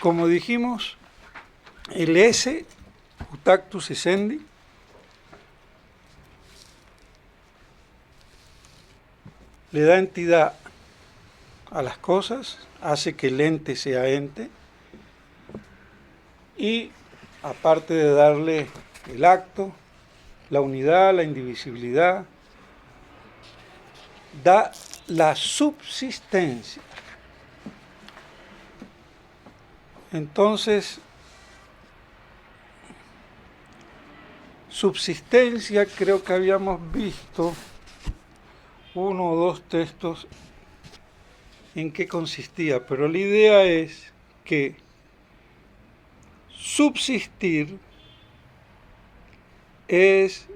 como dijimos, el esse, utactus essendi, le da entidad a las cosas, hace que el ente sea ente, y aparte de darle el acto, la unidad, la indivisibilidad, da la subsistencia. Entonces, subsistencia creo que habíamos visto uno o dos textos en qué consistía, pero la idea es que subsistir es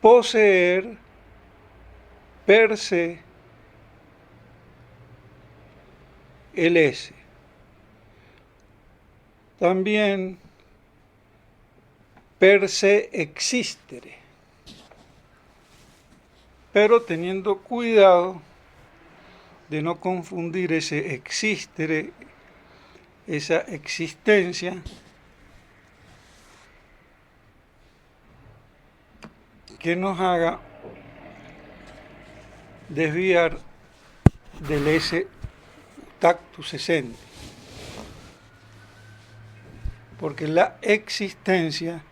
poseer per se el esse. También per se existere, pero teniendo cuidado de no confundir ese existere, esa existencia, que nos haga desviar del esse utactus essendi, porque la existencia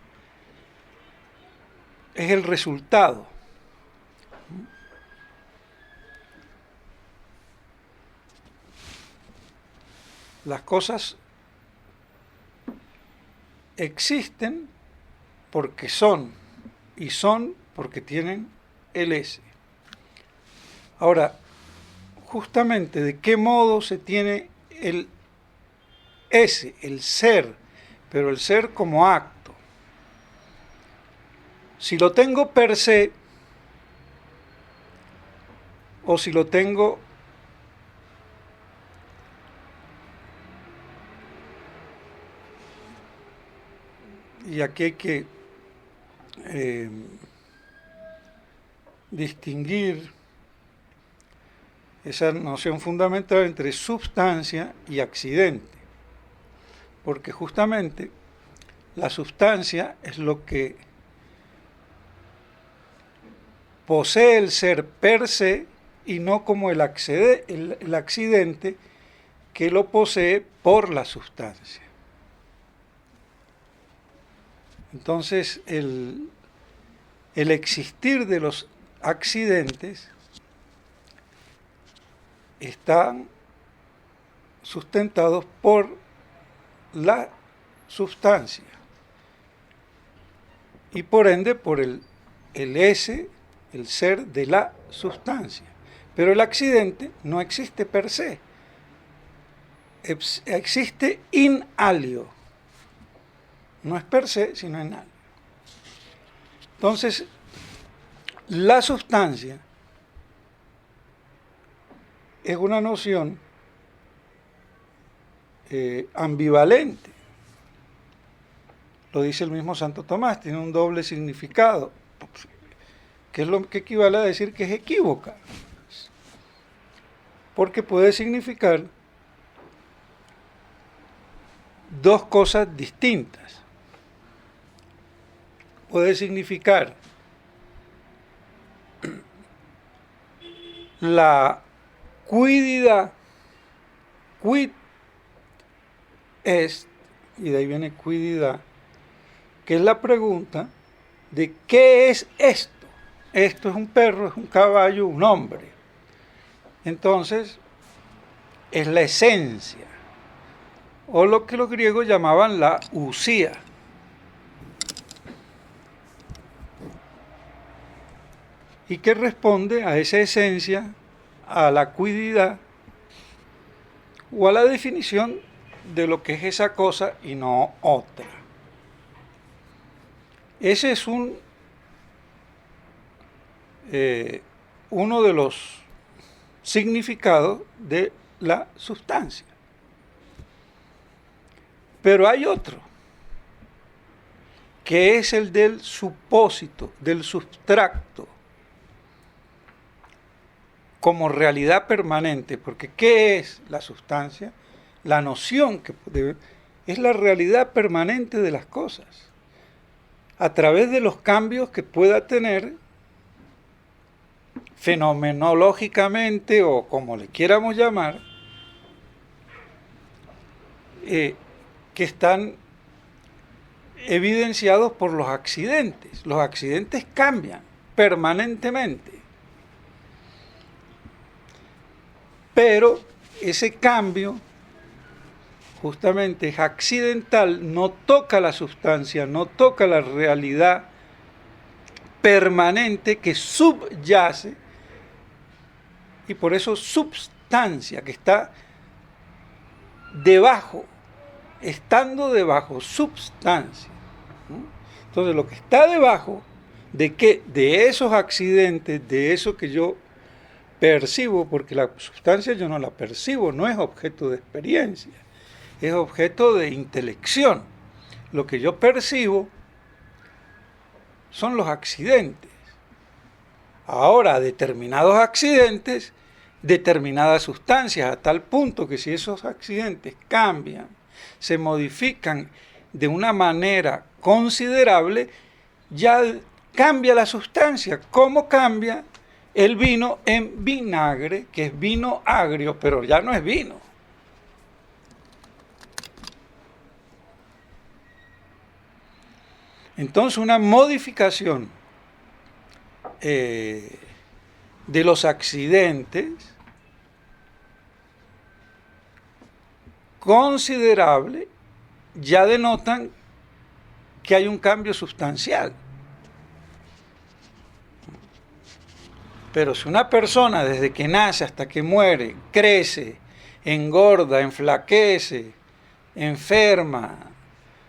es el resultado. Las cosas existen porque son, y son porque tienen el esse. Ahora, justamente, ¿de qué modo se tiene el esse, el ser, pero el ser como acto? Si lo tengo per se, o si lo tengo y aquí hay que distinguir esa noción fundamental entre substancia y accidente, porque justamente la substancia es lo que posee el ser per se y no como el accidente que lo posee por la sustancia. Entonces, el existir de los accidentes están sustentados por la sustancia y por ende por el esse, el ser de la sustancia. Pero el accidente no existe per se, existe in alio. No es per se, sino in alio. Entonces, la sustancia es una noción ambivalente. Lo dice el mismo Santo Tomás, tiene un doble significado, que es lo que equivale a decir que es equívoca, porque puede significar dos cosas distintas. Puede significar la cuididad, quid est, y de ahí viene cuididad, que es la pregunta de qué es esto. Esto es un perro, es un caballo, un hombre. Entonces, es la esencia, o lo que los griegos llamaban la usía. Y que responde a esa esencia, a la cuididad, o a la definición de lo que es esa cosa y no otra. Ese es uno de los significados de la sustancia. Pero hay otro, que es el del supósito, del substracto, como realidad permanente, porque ¿qué es la sustancia? La noción es la realidad permanente de las cosas, a través de los cambios que pueda tener fenomenológicamente o como le quieramos llamar, que están evidenciados por los accidentes. Los accidentes cambian permanentemente, pero ese cambio justamente es accidental, no toca la sustancia, no toca la realidad permanente que subyace, y por eso substancia, que está debajo, estando debajo, substancia. Entonces lo que está debajo de qué, de esos accidentes, de eso que yo percibo, porque la sustancia yo no la percibo, no es objeto de experiencia, es objeto de intelección. Lo que yo percibo son los accidentes. Ahora, determinados accidentes, determinadas sustancias, a tal punto que si esos accidentes cambian, se modifican de una manera considerable, ya cambia la sustancia. ¿Cómo cambia? El vino en vinagre, que es vino agrio, pero ya no es vino. Entonces, una modificación de los accidentes considerable ya denotan que hay un cambio sustancial. Pero si una persona desde que nace hasta que muere crece, engorda, enflaquece, enferma,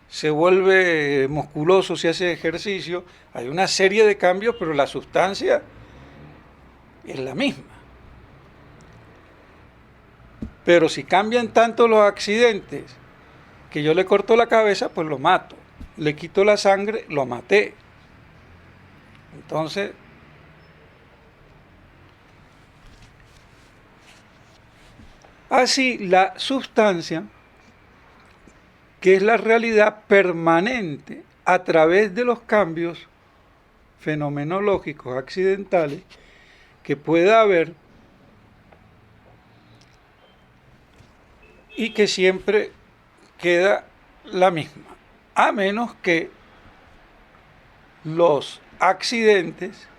se vuelve musculoso si hace ejercicio, hay una serie de cambios, pero la sustancia es la misma. Pero si cambian tanto los accidentes que yo le corto la cabeza, pues lo mato. Le quito la sangre, lo maté. Entonces, así la sustancia, que es la realidad permanente a través de los cambios fenomenológicos accidentales que pueda haber y que siempre queda la misma, a menos que los accidentes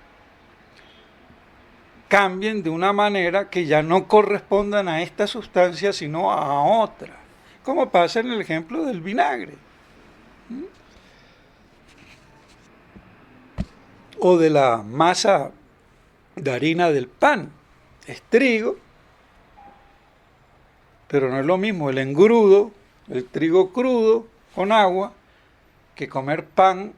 cambien de una manera que ya no correspondan a esta sustancia sino a otra, como pasa en el ejemplo del vinagre o de la masa de harina del pan. Es trigo, pero no es lo mismo el engrudo, el trigo crudo con agua, que comer pan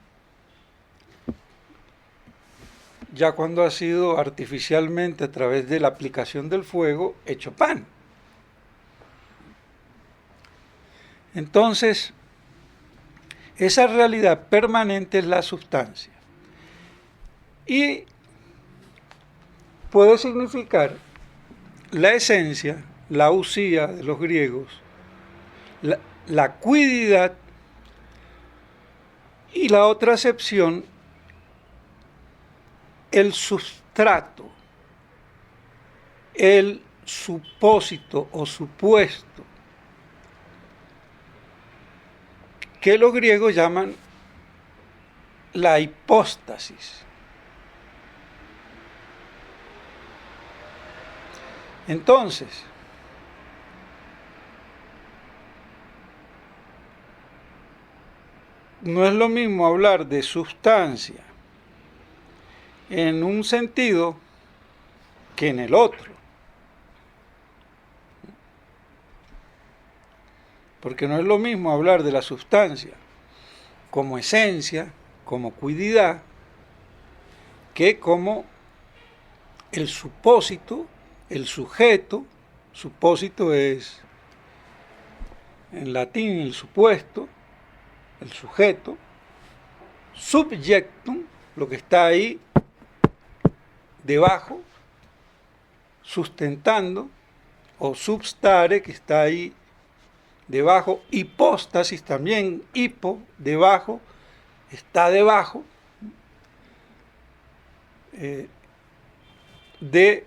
ya cuando ha sido artificialmente a través de la aplicación del fuego hecho pan. Entonces, esa realidad permanente es la sustancia. Y puede significar la esencia, la usía de los griegos, la cuididad, y la otra acepción, el sustrato, el supósito o supuesto, que los griegos llaman la hipóstasis. Entonces, no es lo mismo hablar de sustancia en un sentido que en el otro. Porque no es lo mismo hablar de la sustancia como esencia, como cuididad, que como el supósito, el sujeto. Supósito es en latín el supuesto, el sujeto. Subjectum, lo que está ahí debajo. sustentando, o substare, que está ahí debajo, hipóstasis también, hipo, debajo, está debajo de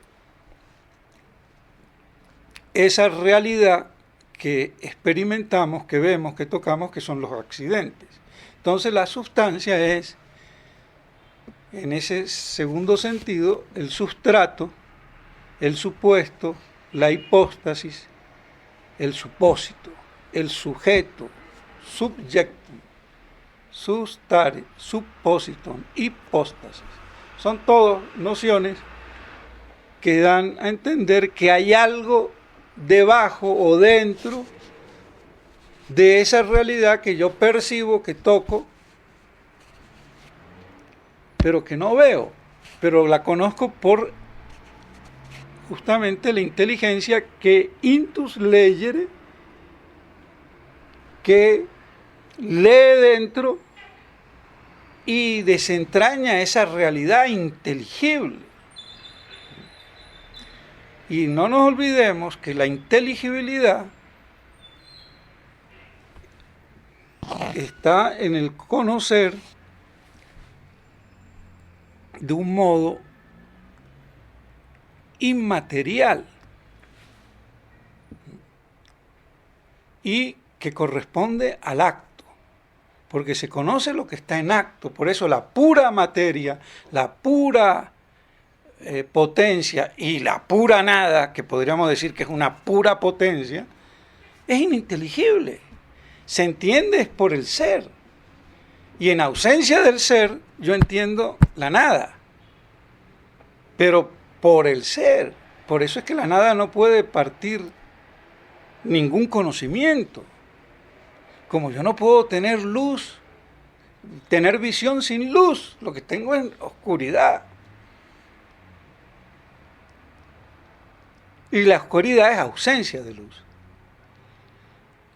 esa realidad que experimentamos, que vemos, que tocamos, que son los accidentes. Entonces la sustancia es, en ese segundo sentido, el sustrato, el supuesto, la hipóstasis, el supósito, el sujeto, subjectum, sustare, suppositum, hipóstasis. Son todas nociones que dan a entender que hay algo debajo o dentro de esa realidad que yo percibo, que toco, pero que no veo, pero la conozco por justamente la inteligencia que intus legere, que lee dentro y desentraña esa realidad inteligible. Y no nos olvidemos que la inteligibilidad está en el conocer de un modo inmaterial y que corresponde al acto, porque se conoce lo que está en acto. Por eso la pura materia, la pura potencia y la pura nada, que podríamos decir que es una pura potencia, es ininteligible. Se entiende es por el ser. Y en ausencia del ser, yo entiendo la nada. Pero por el ser. Por eso es que la nada no puede partir ningún conocimiento. Como yo no puedo tener luz, tener visión sin luz, lo que tengo es oscuridad. Y la oscuridad es ausencia de luz.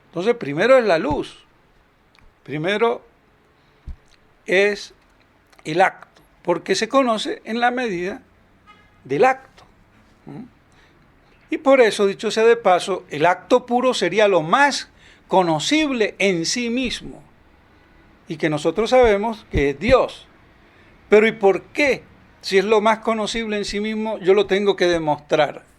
Entonces, primero es la luz. Primero es el acto, porque se conoce en la medida del acto. Y por eso, dicho sea de paso, el acto puro sería lo más conocible en sí mismo. Y que nosotros sabemos que es Dios. Pero ¿y por qué? Si es lo más conocible en sí mismo, yo lo tengo que demostrar.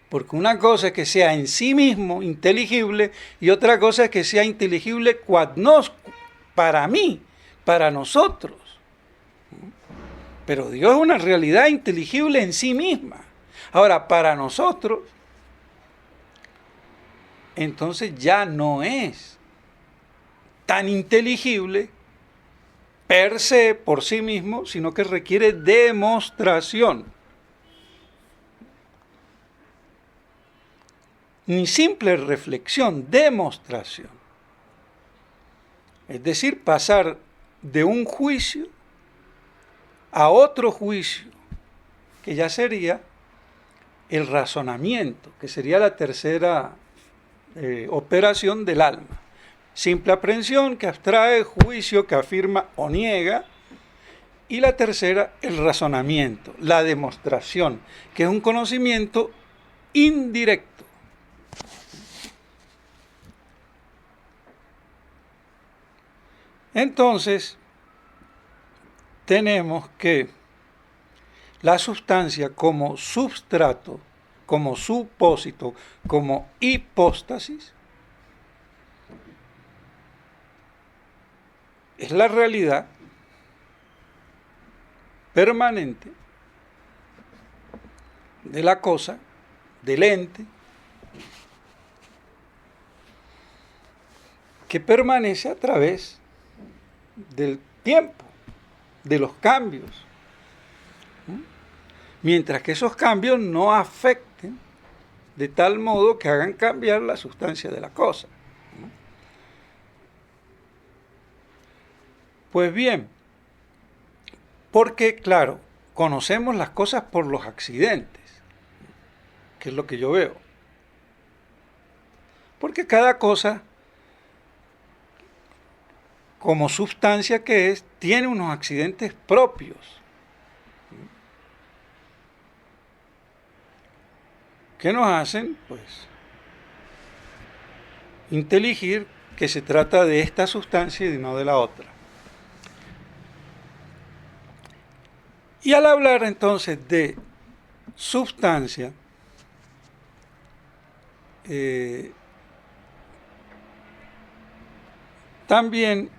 Porque una cosa es que sea en sí mismo inteligible y otra cosa es que sea inteligible quad nos, para mí, para nosotros. Pero Dios es una realidad inteligible en sí misma. Ahora, para nosotros, entonces ya no es tan inteligible per se, por sí mismo, sino que requiere demostración. Ni simple reflexión, demostración. Es decir, pasar de un juicio a otro juicio, que ya sería el razonamiento, que sería la tercera operación del alma. Simple aprehensión, que abstrae, juicio, que afirma o niega, y la tercera, el razonamiento, la demostración, que es un conocimiento indirecto. Entonces, tenemos que la sustancia como substrato, como supósito, como hipóstasis, es la realidad permanente de la cosa, del ente, que permanece a través del tiempo, de los cambios, mientras que esos cambios no afecten de tal modo que hagan cambiar la sustancia de la cosa. Pues bien, porque claro, conocemos las cosas por los accidentes, que es lo que yo veo. Porque cada cosa, como sustancia que es, tiene unos accidentes propios. que nos hacen, pues, inteligir que se trata de esta sustancia y no de la otra. Y al hablar entonces de sustancia, también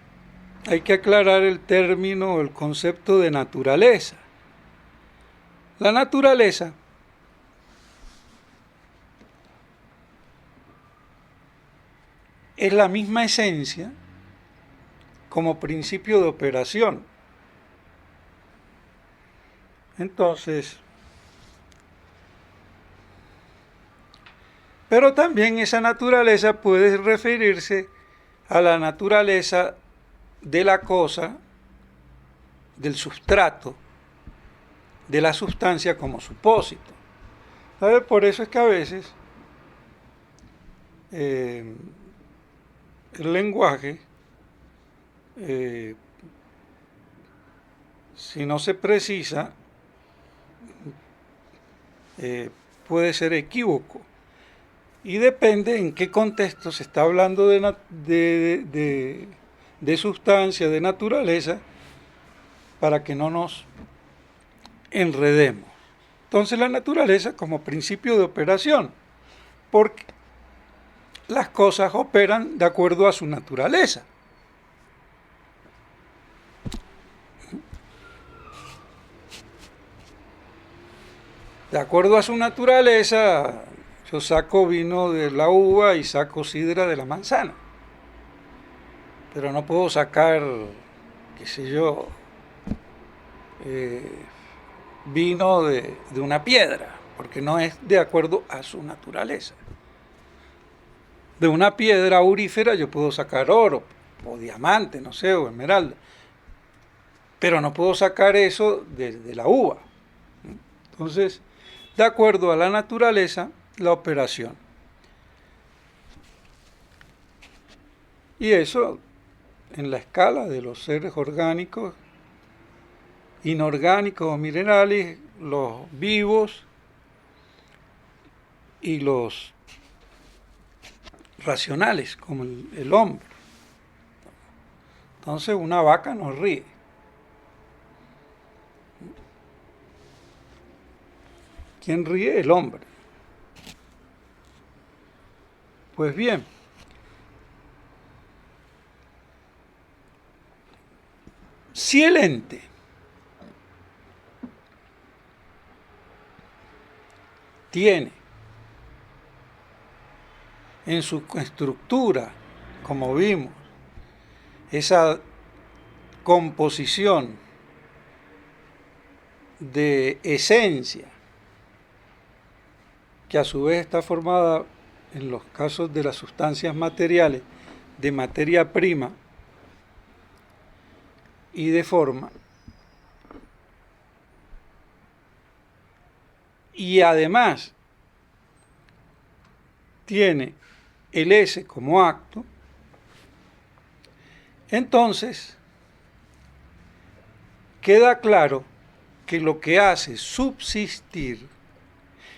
hay que aclarar el término o el concepto de naturaleza. La naturaleza es la misma esencia como principio de operación. Entonces, pero también esa naturaleza puede referirse a la naturaleza de la cosa, del sustrato, de la sustancia como supósito. ¿Sabe? Por eso es que a veces el lenguaje, si no se precisa, puede ser equívoco. Y depende en qué contexto se está hablando de sustancia, de naturaleza, para que no nos enredemos. Entonces la naturaleza como principio de operación, porque las cosas operan de acuerdo a su naturaleza. De acuerdo a su naturaleza, yo saco vino de la uva y saco sidra de la manzana. Pero no puedo sacar, qué sé yo, vino de una piedra, porque no es de acuerdo a su naturaleza. De una piedra aurífera yo puedo sacar oro, o diamante, no sé, o esmeralda. Pero no puedo sacar eso de la uva. Entonces, de acuerdo a la naturaleza, la operación. Y eso en la escala de los seres orgánicos, inorgánicos o minerales, los vivos y los racionales, como el hombre. Entonces una vaca no ríe. ¿Quién ríe? El hombre. Pues bien, si el ente tiene en su estructura, como vimos, esa composición de esencia, que a su vez está formada, en los casos de las sustancias materiales, de materia prima y de forma, y además tiene el S como acto, entonces queda claro que lo que hace subsistir,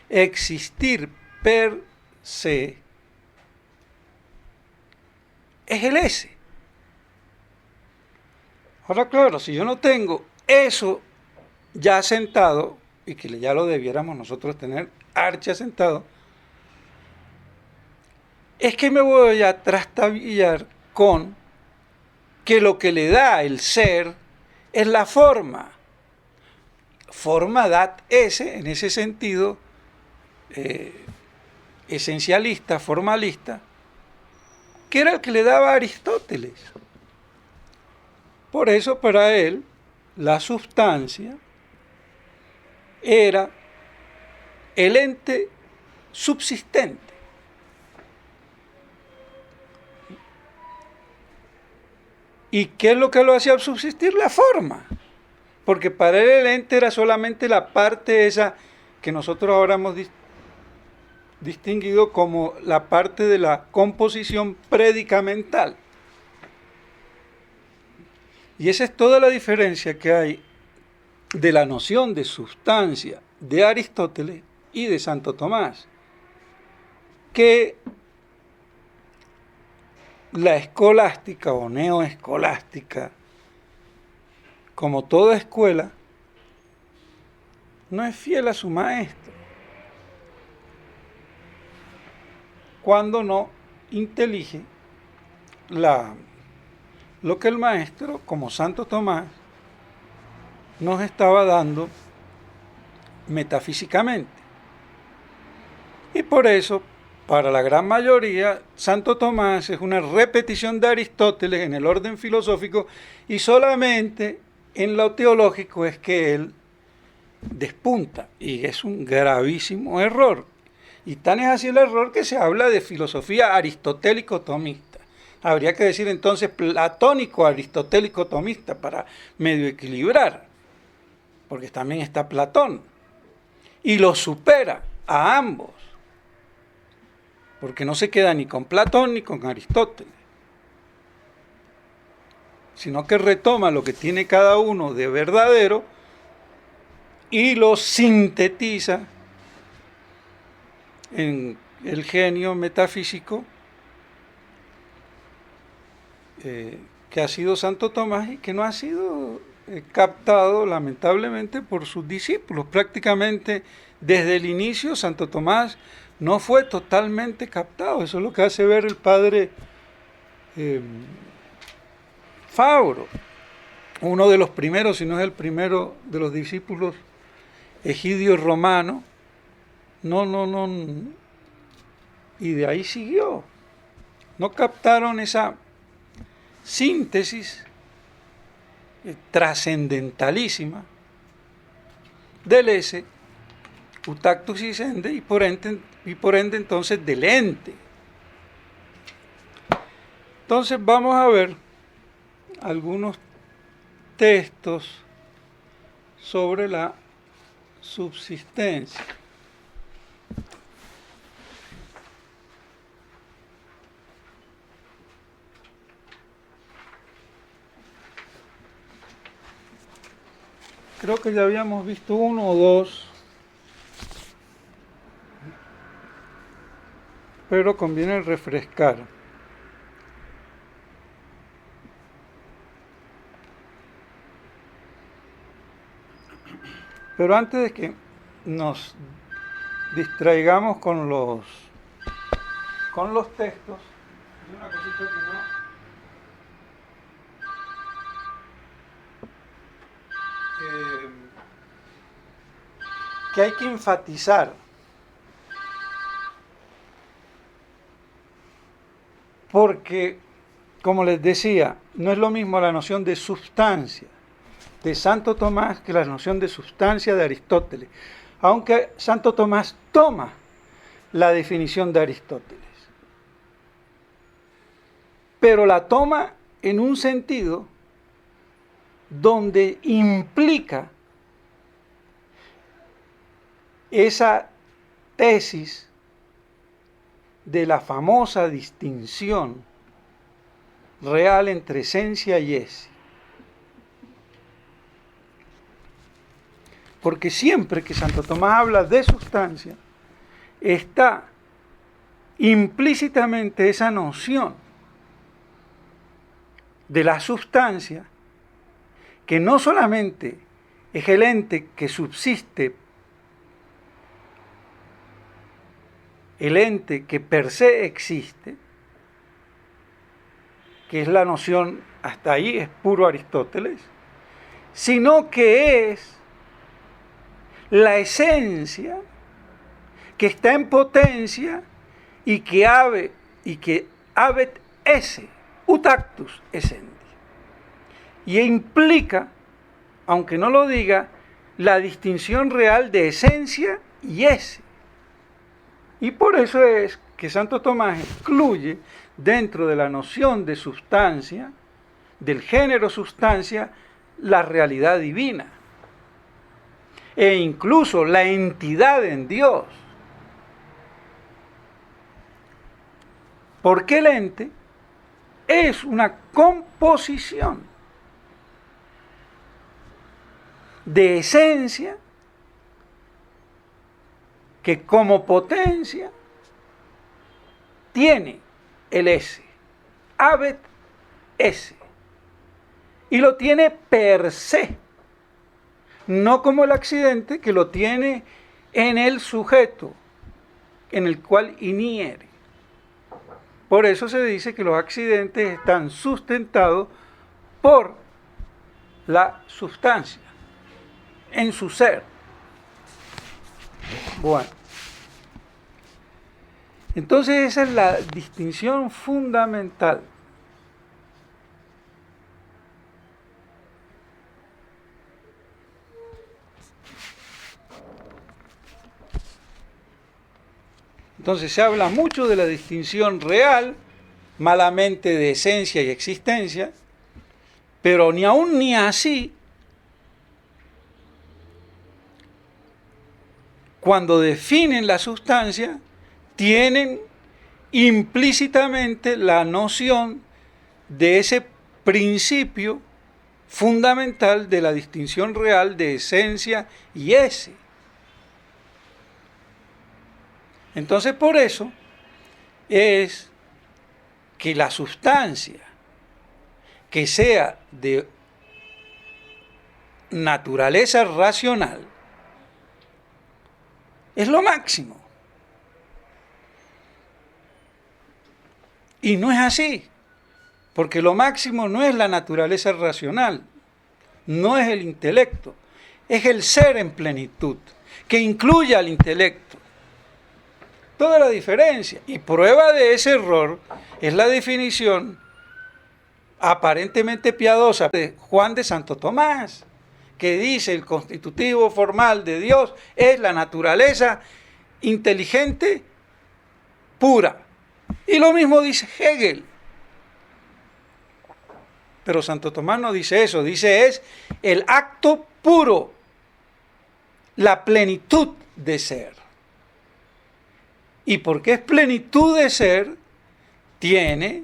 existir per se, es el S. Ahora, claro, si yo no tengo eso ya asentado, y que ya lo debiéramos nosotros tener archi asentado, es que me voy a trastabillar con que lo que le da el ser es la forma. Forma dat esse, en ese sentido esencialista, formalista, que era el que le daba a Aristóteles. Por eso para él la sustancia era el ente subsistente. ¿Y qué es lo que lo hacía subsistir? La forma. Porque para él el ente era solamente la parte esa que nosotros ahora hemos distinguido como la parte de la composición predicamental. Y esa es toda la diferencia que hay de la noción de sustancia de Aristóteles y de Santo Tomás. que la escolástica o neoescolástica, como toda escuela, no es fiel a su maestro cuando no intelige lo que el maestro, como Santo Tomás, nos estaba dando metafísicamente. Y por eso, para la gran mayoría, Santo Tomás es una repetición de Aristóteles en el orden filosófico y solamente en lo teológico es que él despunta. Y es un gravísimo error. Y tan es así el error que se habla de filosofía aristotélico-tomista. Habría que decir entonces platónico-aristotélico-tomista para medio equilibrar, porque también está Platón. Y lo supera a ambos, porque no se queda ni con Platón ni con Aristóteles, sino que retoma lo que tiene cada uno de verdadero y lo sintetiza en el genio metafísico que ha sido Santo Tomás y que no ha sido captado lamentablemente por sus discípulos. Prácticamente desde el inicio Santo Tomás no fue totalmente captado. Eso es lo que hace ver el padre Fabro, uno de los primeros, si no es el primero de los discípulos, Egidio Romano. No. Y de ahí siguió. No captaron esa síntesis trascendentalísima del ese, utactus scisende, y por ende entonces del ente. Entonces vamos a ver algunos textos sobre la subsistencia. Creo que ya habíamos visto uno o dos, pero conviene refrescar. Pero antes de que nos distraigamos con los textos, hay una cosita que hay que enfatizar, porque, como les decía, no es lo mismo la noción de substancia de Santo Tomás que la noción de substancia de Aristóteles, aunque Santo Tomás toma la definición de Aristóteles, pero la toma en un sentido donde implica esa tesis de la famosa distinción real entre esencia y ese. Porque siempre que Santo Tomás habla de sustancia, está implícitamente esa noción de la sustancia, que no solamente es el ente que subsiste, el ente que per se existe, que es la noción, hasta ahí es puro Aristóteles, sino que es la esencia que está en potencia y que habet esse, utactus essendi. Y implica, aunque no lo diga, la distinción real de esencia y ese. Y por eso es que Santo Tomás excluye dentro de la noción de sustancia, del género sustancia, la realidad divina e incluso la entidad en Dios. Porque el ente es una composición de esencia que como potencia tiene el S, habet S, y lo tiene per se, no como el accidente que lo tiene en el sujeto en el cual iniere. Por eso se dice que los accidentes están sustentados por la sustancia, en su ser. Bueno, entonces esa es la distinción fundamental. Entonces se habla mucho de la distinción real, malamente de esencia y existencia, pero ni aún ni así, cuando definen la sustancia, tienen implícitamente la noción de ese principio fundamental de la distinción real de esencia y ese. Entonces, por eso es que la sustancia que sea de naturaleza racional es lo máximo. Y no es así, porque lo máximo no es la naturaleza racional, no es el intelecto, es el ser en plenitud, que incluye al intelecto. Toda la diferencia. Y prueba de ese error es la definición aparentemente piadosa de Juan de Santo Tomás, que dice el constitutivo formal de Dios es la naturaleza inteligente pura. Y lo mismo dice Hegel. Pero Santo Tomás no dice eso, dice es el acto puro, la plenitud de ser. Y porque es plenitud de ser, tiene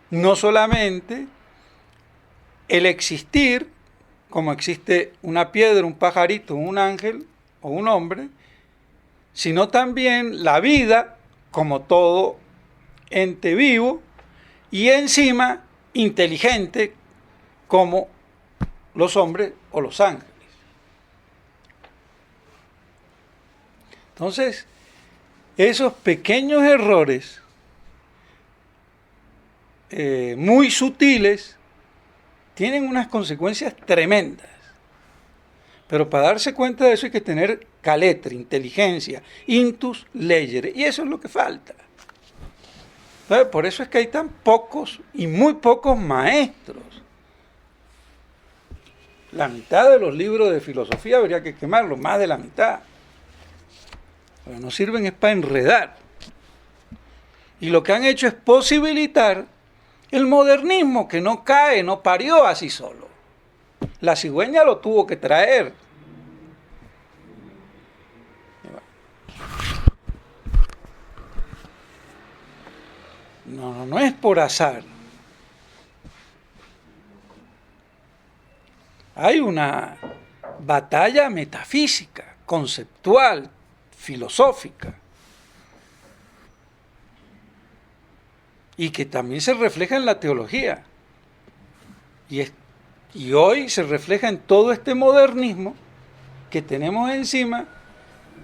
no solamente el existir, como existe una piedra, un pajarito, un ángel o un hombre, sino también la vida, como todo ente vivo, y encima inteligente, como los hombres o los ángeles. Entonces, esos pequeños errores muy sutiles tienen unas consecuencias tremendas. Pero para darse cuenta de eso hay que tener caletre, inteligencia, intus legere, y eso es lo que falta. Entonces, por eso es que hay tan pocos y muy pocos maestros. La mitad de los libros de filosofía habría que quemarlos, más de la mitad. Pero no sirven es para enredar. Y lo que han hecho es posibilitar el modernismo, que no cae, no parió así solo. La cigüeña lo tuvo que traer. No es por azar. Hay una batalla metafísica, conceptual, filosófica, y que también se refleja en la teología. Y hoy se refleja en todo este modernismo que tenemos encima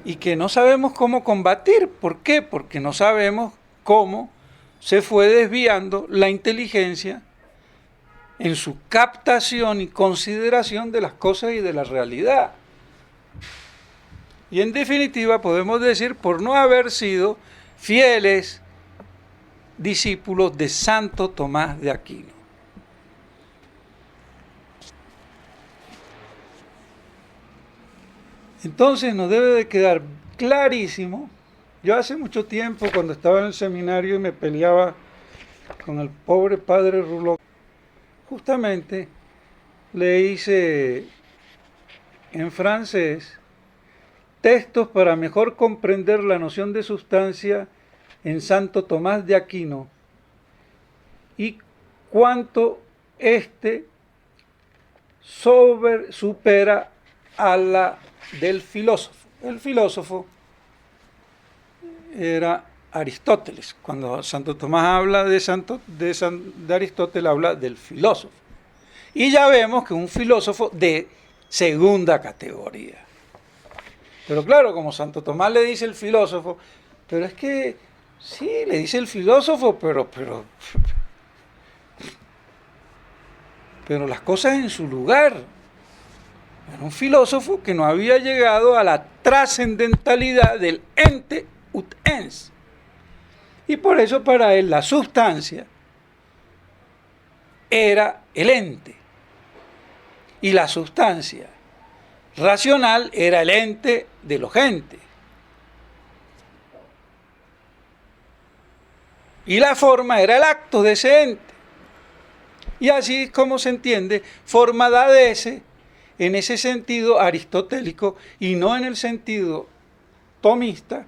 y que no sabemos cómo combatir. ¿Por qué? Porque no sabemos cómo se fue desviando la inteligencia en su captación y consideración de las cosas y de la realidad. Y en definitiva podemos decir por no haber sido fieles discípulos de Santo Tomás de Aquino. Entonces nos debe de quedar clarísimo. Yo hace mucho tiempo, cuando estaba en el seminario y me peleaba con el pobre padre Rouleau, justamente le hice en francés textos para mejor comprender la noción de sustancia en Santo Tomás de Aquino y cuánto éste supera a la del filósofo. El filósofo era Aristóteles. Cuando Santo Tomás habla de Aristóteles, habla del filósofo. Y ya vemos que es un filósofo de segunda categoría. Pero claro, como Santo Tomás le dice el filósofo, pero es que, sí, le dice el filósofo, pero las cosas en su lugar. Era un filósofo que no había llegado a la trascendentalidad del ente ut ens. Y por eso para él la sustancia era el ente. Y la sustancia racional era el ente de los entes. Y la forma era el acto de ese ente. Y así es como se entiende forma da de ese, en ese sentido aristotélico y no en el sentido tomista,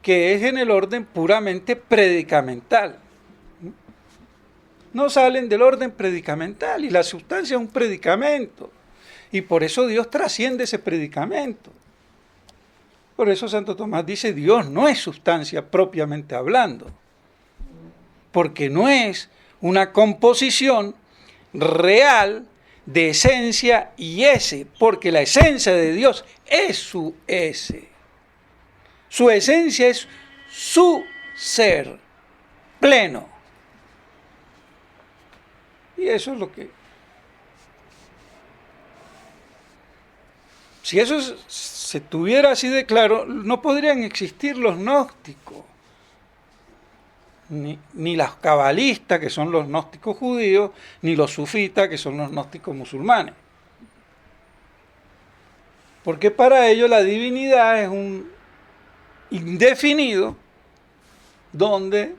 que es en el orden puramente predicamental. No salen del orden predicamental y la sustancia es un predicamento. Y por eso Dios trasciende ese predicamento. Por eso Santo Tomás dice, Dios no es sustancia propiamente hablando, porque no es una composición real de esencia y ese, porque la esencia de Dios es su ese. Su esencia es su ser pleno. Y eso es lo que... Si eso se tuviera así de claro, no podrían existir los gnósticos, ni los cabalistas, que son los gnósticos judíos, ni los sufitas, que son los gnósticos musulmanes. Porque para ellos la divinidad es un indefinido donde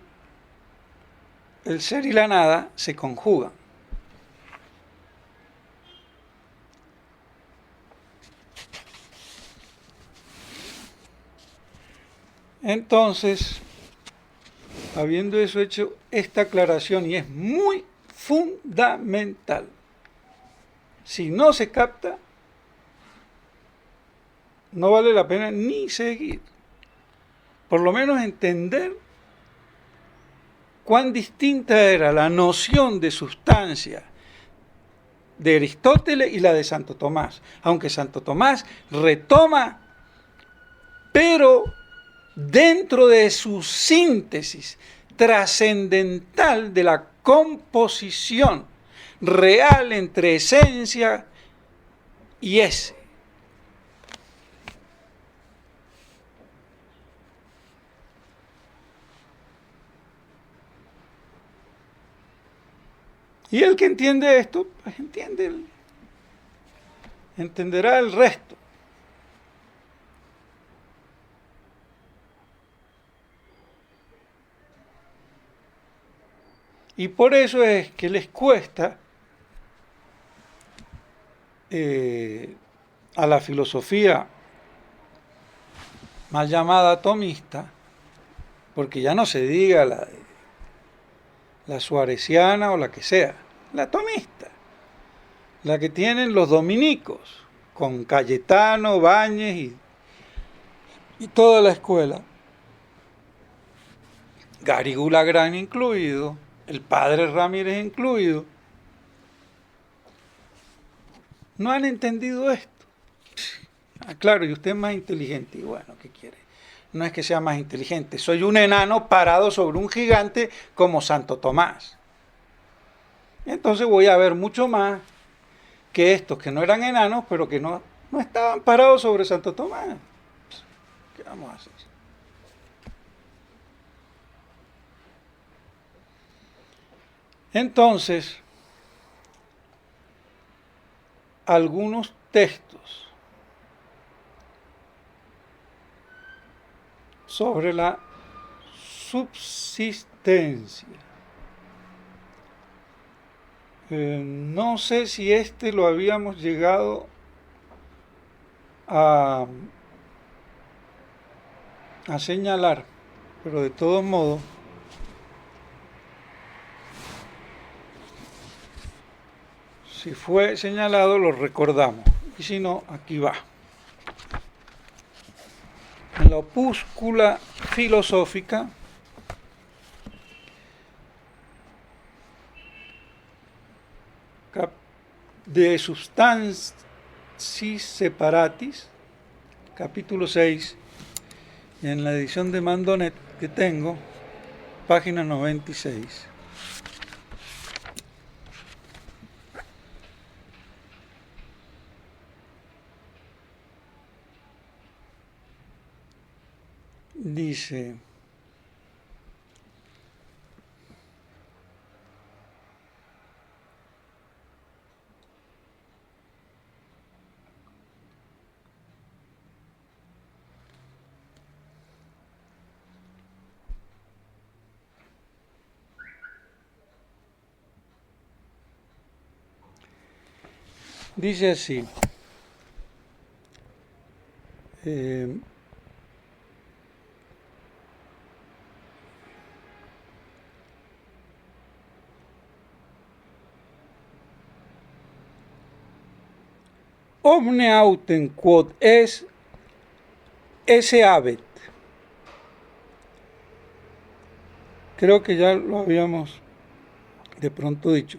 el ser y la nada se conjugan. Entonces, habiendo eso hecho esta aclaración, y es muy fundamental, si no se capta, no vale la pena ni seguir. Por lo menos entender cuán distinta era la noción de sustancia de Aristóteles y la de Santo Tomás. Aunque Santo Tomás retoma, pero dentro de su síntesis trascendental de la composición real entre esencia y ese. Y el que entiende esto, pues entenderá el resto. Y por eso es que les cuesta a la filosofía mal llamada tomista, porque ya no se diga la suareciana o la que sea, la tomista, la que tienen los dominicos, con Cayetano, Báñez y toda la escuela, Garrigou Gran incluido, el padre Ramírez incluido, no han entendido esto. Claro, y usted es más inteligente, y bueno, ¿qué quiere? No es que sea más inteligente, soy un enano parado sobre un gigante como Santo Tomás. Entonces voy a ver mucho más que estos que no eran enanos, pero que no estaban parados sobre Santo Tomás. ¿Qué vamos a hacer? Entonces, algunos textos sobre la subsistencia. No sé si lo habíamos llegado a señalar, pero de todos modos, si fue señalado, lo recordamos. Y si no, aquí va. En la opúscula filosófica de Substantis Separatis, capítulo 6, y en la edición de Mandonet que tengo, página 96. Dice: dice así, omne autem quod es esse habet. Creo que ya lo habíamos de pronto dicho.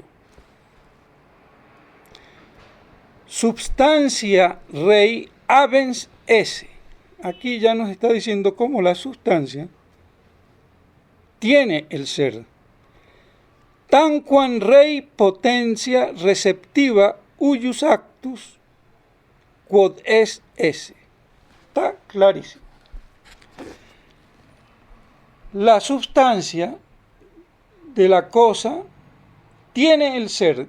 Substancia rei habens esse. Aquí ya nos está diciendo cómo la sustancia tiene el ser. Tanquam rei potentia receptiva huius actus quod es esse. Está clarísimo. La sustancia de la cosa tiene el ser.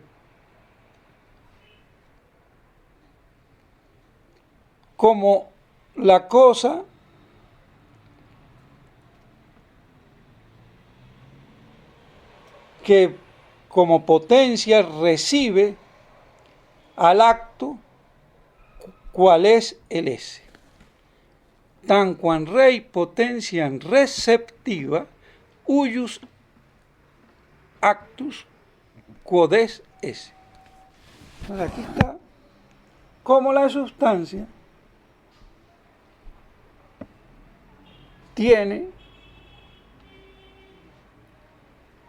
Como la cosa que como potencia recibe al acto cual es el esse. Tanquam rei potentiam receptiva huius actus quod es esse. Aquí está como la sustancia tiene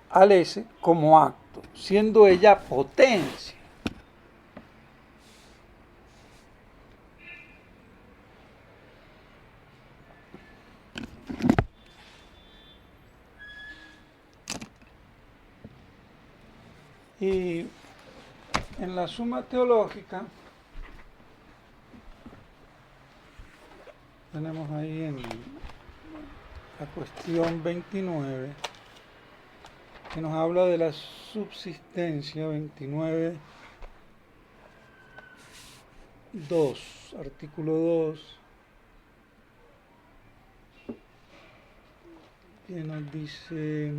al esse como acto, siendo ella potencia. Y en la Suma Teológica tenemos ahí en la cuestión 29 que nos habla de la subsistencia. 29.2, artículo 2, que nos dice: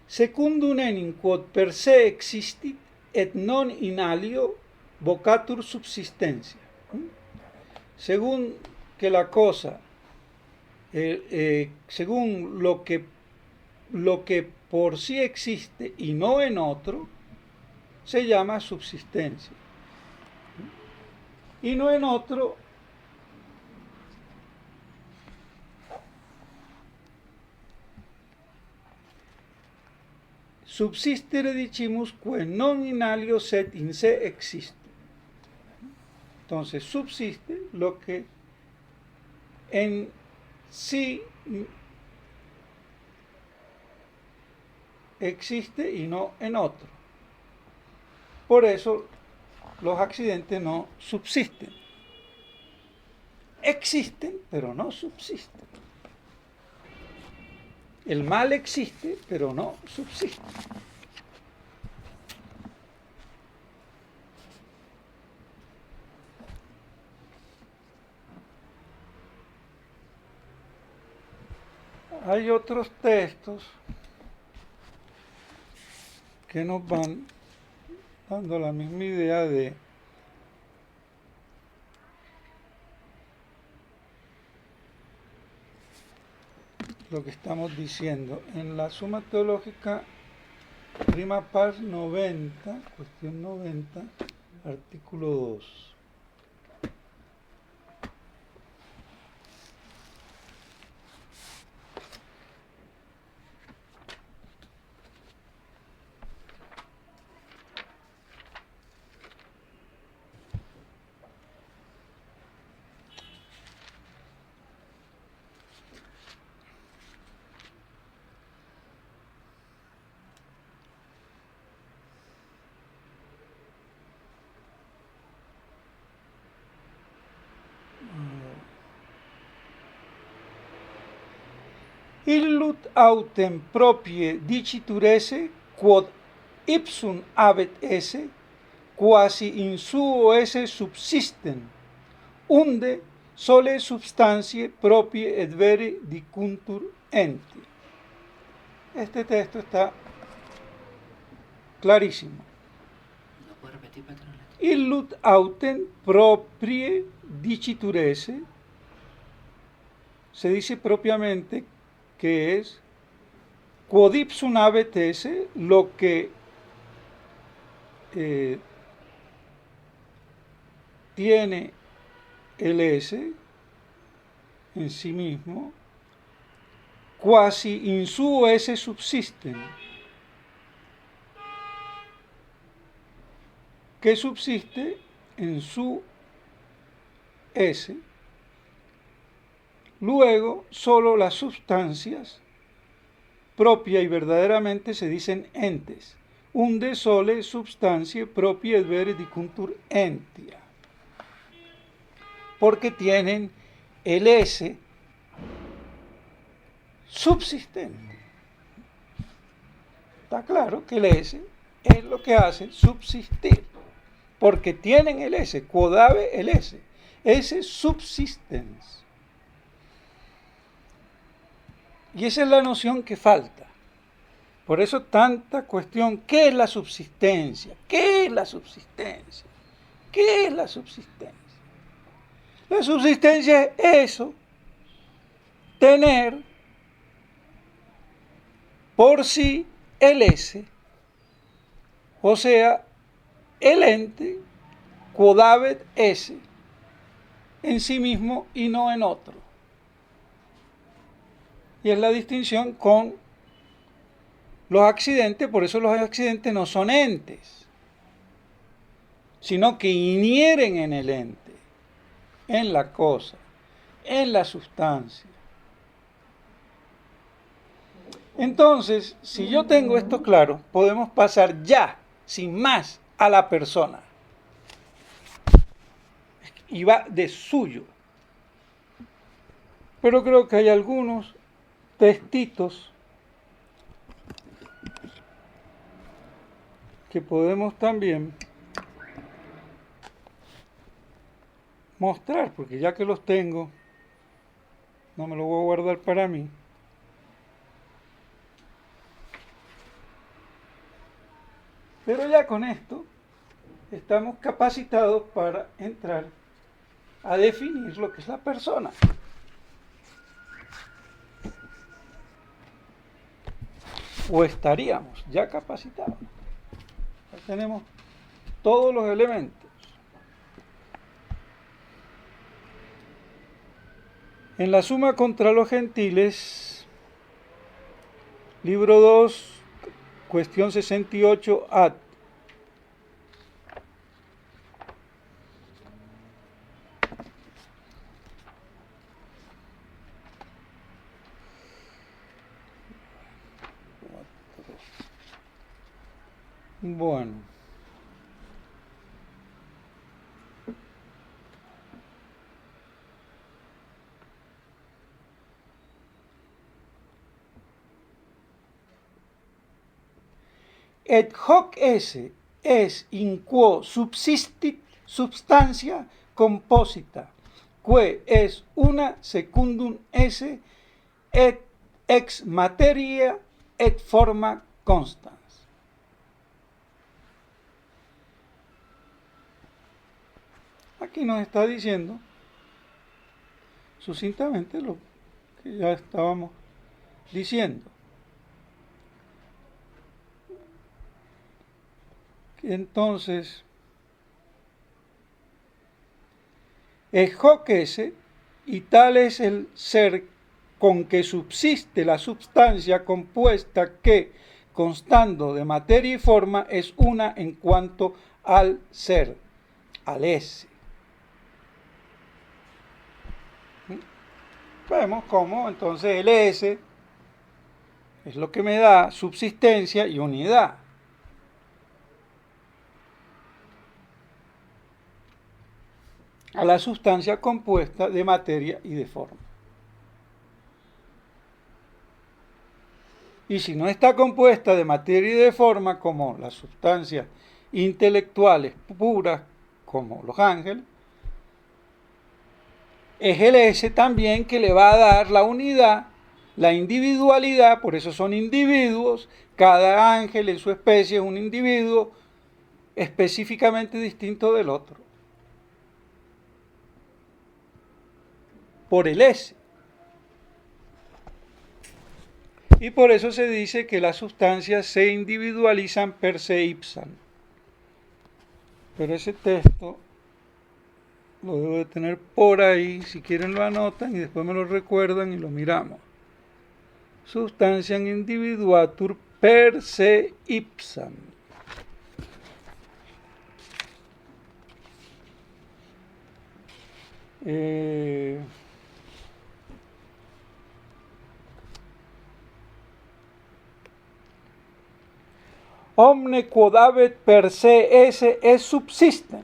secundum enim quod per se existit et non in alio vocatur subsistencia. Según que la cosa, según lo que por sí existe y no en otro, se llama subsistencia. Y no en otro subsistere dicimus quae non in alio sed in se existe. Entonces subsiste lo que en sí existe y no en otro. Por eso los accidentes no subsisten. Existen, pero no subsisten. El mal existe, pero no subsiste. Hay otros textos que nos van dando la misma idea de lo que estamos diciendo. En la Suma Teológica, prima pars 90, cuestión 90, artículo 2. Illut autem proprie dicitur esse, quod ipsum habet esse, quasi in suo esse subsisten, unde sole substantiae proprie et vere dicuntur ente. Este texto está clarísimo. ¿No puedo repetir, patrón? Illut autem proprie dicitur esse, se dice propiamente que es quod ipsum habet esse, lo que tiene el ese en sí mismo, quasi in suo esse subsisten, que subsiste en su ese. Luego, solo las sustancias propia y verdaderamente se dicen entes. Unde sole substantiae proprie et vere dicuntur entia. Porque tienen el ese subsistente. Está claro que el ese es lo que hace subsistir. Porque tienen el ese, quodave el ese subsistens. Y esa es la noción que falta. Por eso tanta cuestión, ¿qué es la subsistencia? ¿Qué es la subsistencia? ¿Qué es la subsistencia? La subsistencia es eso, tener por sí el ese, o sea, el ente, quodabet esse, en sí mismo y no en otro. Y es la distinción con los accidentes, por eso los accidentes no son entes, sino que inhieren en el ente, en la cosa, en la sustancia. Entonces, si yo tengo esto claro, podemos pasar ya, sin más, a la persona. Y va de suyo. Pero creo que hay algunos textitos que podemos también mostrar, porque ya que los tengo, no me los voy a guardar para mí. Pero ya con esto estamos capacitados para entrar a definir lo que es la persona. O estaríamos ya capacitados. Ya tenemos todos los elementos. En la Suma contra los Gentiles, libro 2, cuestión 68 ad. Bueno. Et hoc esse es in quo subsistit substantia composita, que es una secundum esse et ex materia et forma constans. Aquí nos está diciendo sucintamente lo que ya estábamos diciendo. Entonces, es hoc esse, y tal es el ser con que subsiste la substancia compuesta que, constando de materia y forma, es una en cuanto al ser, al esse. Vemos cómo entonces el esse es lo que me da subsistencia y unidad. A la sustancia compuesta de materia y de forma. Y si no está compuesta de materia y de forma, como las sustancias intelectuales puras, como los ángeles, es el S también que le va a dar la unidad, la individualidad, por eso son individuos, cada ángel en su especie es un individuo específicamente distinto del otro. Por el S. Y por eso se dice que las sustancias se individualizan per se ipsan. Pero ese texto lo debo de tener por ahí, si quieren lo anotan y después me lo recuerdan y lo miramos. Substantiam individuatur per se ipsam. Omne quod habet per se esse es subsisten.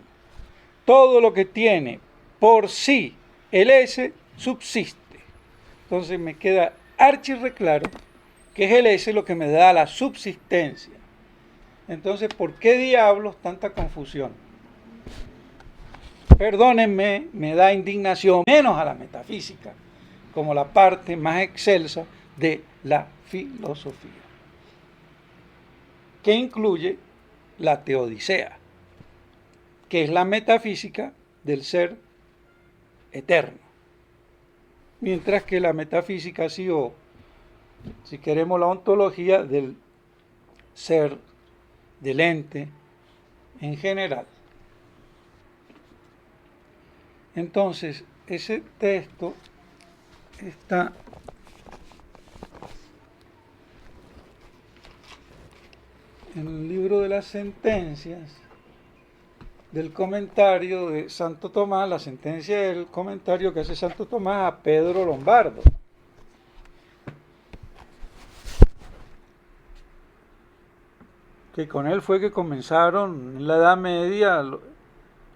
Todo lo que tiene por sí el S subsiste. Entonces me queda archirreclaro que es el S lo que me da la subsistencia. Entonces, ¿por qué diablos tanta confusión? Perdónenme, me da indignación, menos a la metafísica, como la parte más excelsa de la filosofía, que incluye la teodicea, que es la metafísica del ser eterno. Mientras que la metafísica ha sido, si queremos, la ontología del ser, del ente en general. Entonces, ese texto está en el libro de las sentencias del comentario de Santo Tomás, la sentencia del comentario que hace Santo Tomás a Pedro Lombardo. Que con él fue que comenzaron en la Edad Media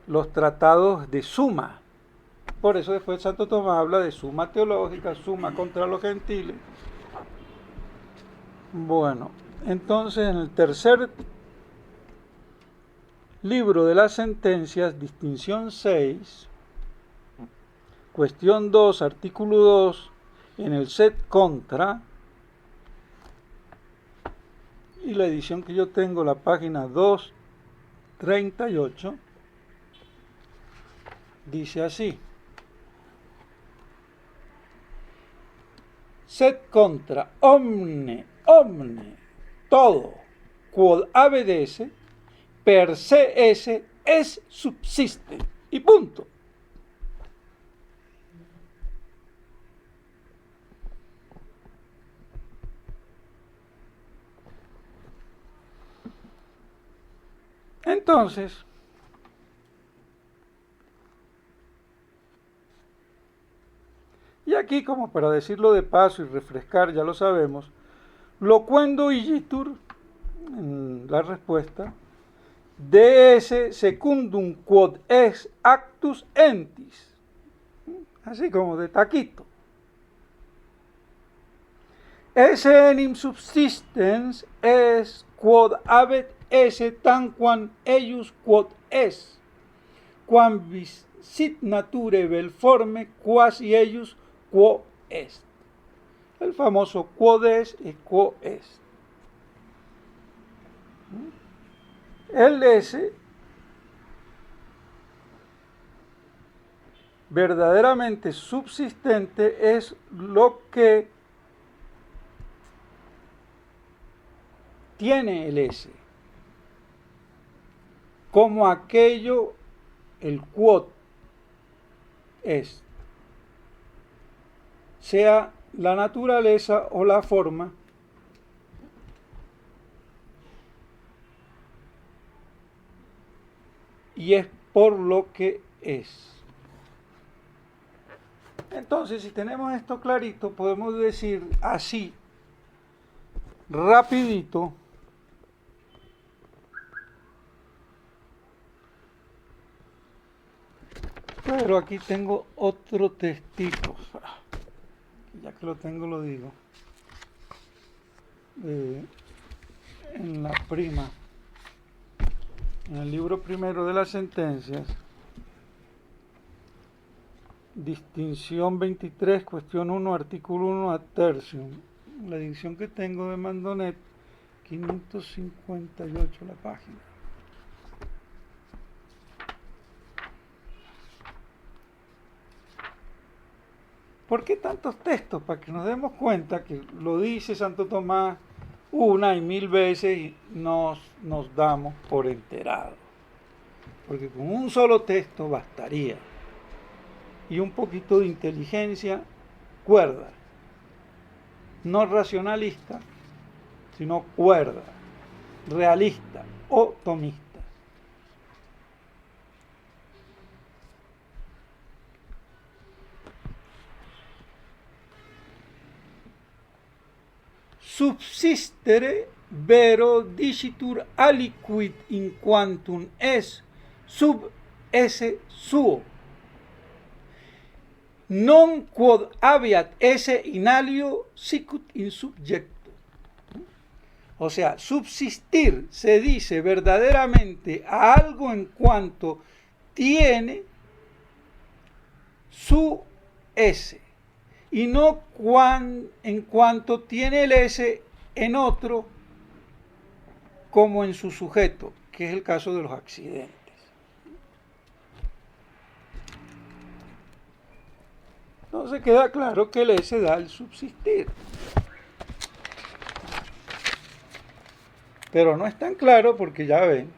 los tratados de suma. Por eso después Santo Tomás habla de suma teológica, suma contra los gentiles. Bueno, entonces en el tercer libro de las sentencias, distinción 6, cuestión 2, artículo 2, en el set contra, y la edición que yo tengo, la página 238, dice así: set contra omne, todo, quod habet esse, per se esse es subsiste, y punto. Entonces, y aquí, como para decirlo de paso y refrescar, ya lo sabemos, loquendo igitur, en la respuesta, de esse secundum quod es actus entis, así como de taquito. Esse enim subsistens es quod habet esse tanquam eius quod es, quam sit nature vel forme quasi eius quo est. El famoso quod es y quo est. El S verdaderamente subsistente es lo que tiene el S, como aquello, el quod es, sea la naturaleza o la forma, y es por lo que es. Entonces, si tenemos esto clarito, podemos decir así, rapidito, pero aquí tengo otro testigo, ya que lo tengo lo digo. en la prima, en el libro primero de las sentencias, distinción 23, cuestión 1, artículo 1 ad tertium, la edición que tengo de Mandonet, 558 la página. ¿Por qué tantos textos? Para que nos demos cuenta que lo dice Santo Tomás una y mil veces y nos damos por enterados. Porque con un solo texto bastaría. Y un poquito de inteligencia cuerda. No racionalista, sino cuerda. Realista o tomista. Subsistere vero dicitur aliquid in quantum es sub esse suo, non quod habeat esse in alio sicut in subjecto. O sea, subsistir se dice verdaderamente a algo en cuanto tiene su esse, y no en cuanto tiene el S en otro como en su sujeto, que es el caso de los accidentes. Entonces queda claro que el S da el subsistir. Pero no es tan claro porque ya ven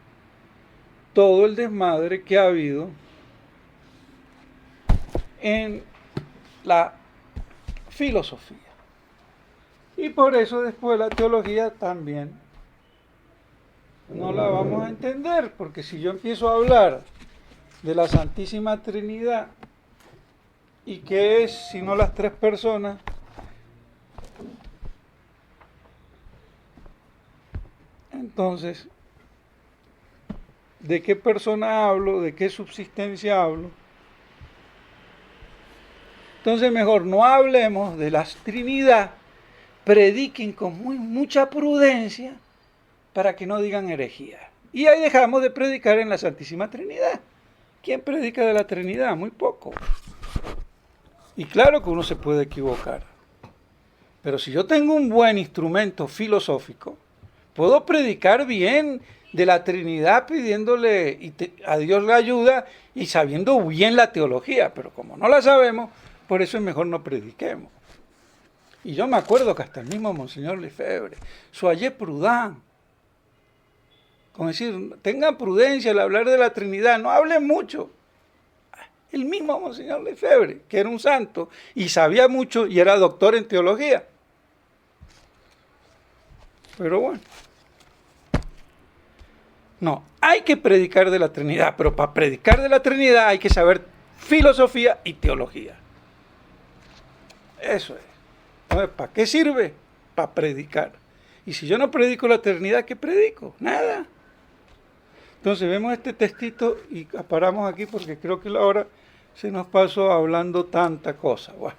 todo el desmadre que ha habido en la filosofía. Y por eso después la teología también no la vamos a entender, porque si yo empiezo a hablar de la Santísima Trinidad y qué es sino las tres personas, entonces, ¿de qué persona hablo? ¿De qué subsistencia hablo? Entonces mejor no hablemos de la Trinidad, prediquen con mucha prudencia para que no digan herejía. Y ahí dejamos de predicar en la Santísima Trinidad. ¿Quién predica de la Trinidad? Muy poco. Y claro que uno se puede equivocar. Pero si yo tengo un buen instrumento filosófico, puedo predicar bien de la Trinidad pidiéndole a Dios la ayuda y sabiendo bien la teología. Pero como no la sabemos, por eso es mejor no prediquemos. Y yo me acuerdo que hasta el mismo Monseñor Lefebvre, soyez prudent, como decir, tengan prudencia al hablar de la Trinidad, no hablen mucho. El mismo Monseñor Lefebvre, que era un santo y sabía mucho y era doctor en teología. Pero bueno, no, hay que predicar de la Trinidad, pero para predicar de la Trinidad hay que saber filosofía y teología. Eso es. Entonces, ¿para qué sirve? Para predicar. Y si yo no predico la Trinidad, ¿qué predico? Nada. Entonces vemos este textito y paramos aquí porque creo que la hora se nos pasó hablando tanta cosa. Bueno,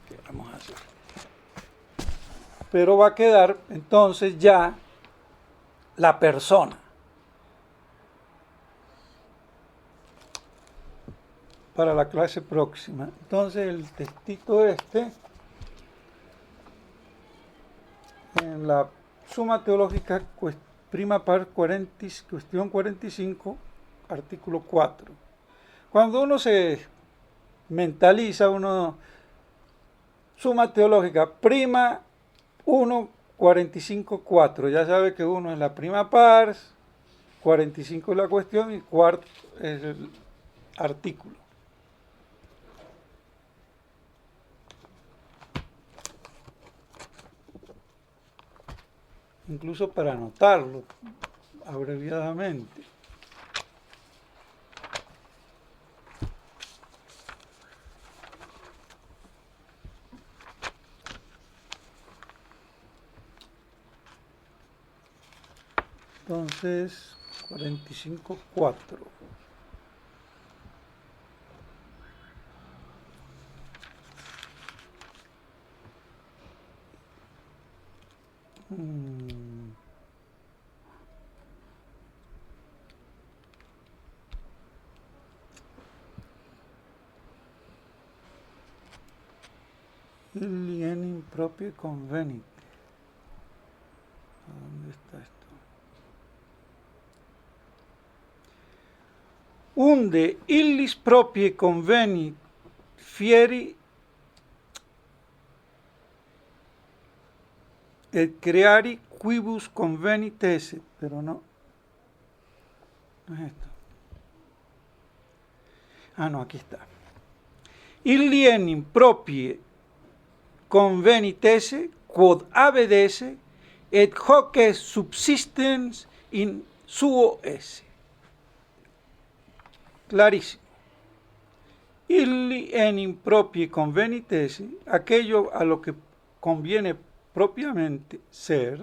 ¿qué vamos a hacer? Pero va a quedar entonces ya la persona. Para la clase próxima. Entonces el textito en la Suma Teológica, prima par 40, cuestión 45, artículo 4. Cuando uno se mentaliza, Suma Teológica, prima 1, 45, 4. Ya sabe que 1 es la prima pars, 45 es la cuestión y cuarto es el artículo. Incluso para anotarlo abreviadamente. Entonces, 45.4. Il enim proprie convenit. ¿Dónde está esto? Unde illis proprie convenit fieri et creari quibus convenit esse, pero no es esto. Ah, no, aquí está. Illi enim proprie convenit esse, quod habet esse, et hoc est subsistens in suo esse. Clarísimo. Illi enim proprie convenit esse, aquello a lo que conviene propiamente ser,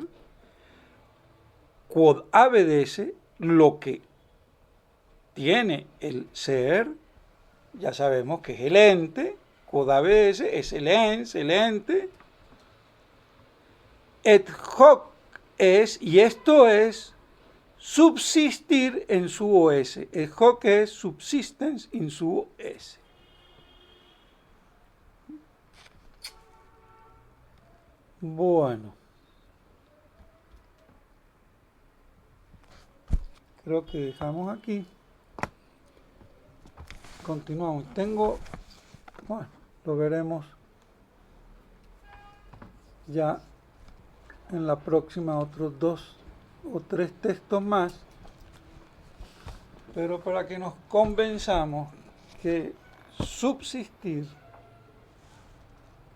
quod habet esse, lo que tiene el ser, ya sabemos que es el ente, quod habet esse es el ente, et hoc es, y esto es, subsistir en suo esse, et hoc es subsistens in suo esse. Bueno, creo que dejamos aquí. Continuamos. Bueno, lo veremos ya en la próxima, otros 2 o 3 textos más, pero para que nos convenzamos que subsistir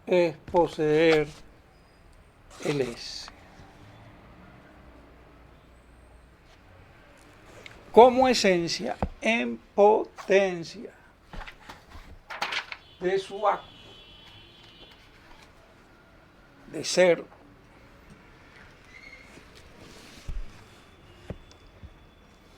es poseer el esse. Como esencia en potencia de su acto de ser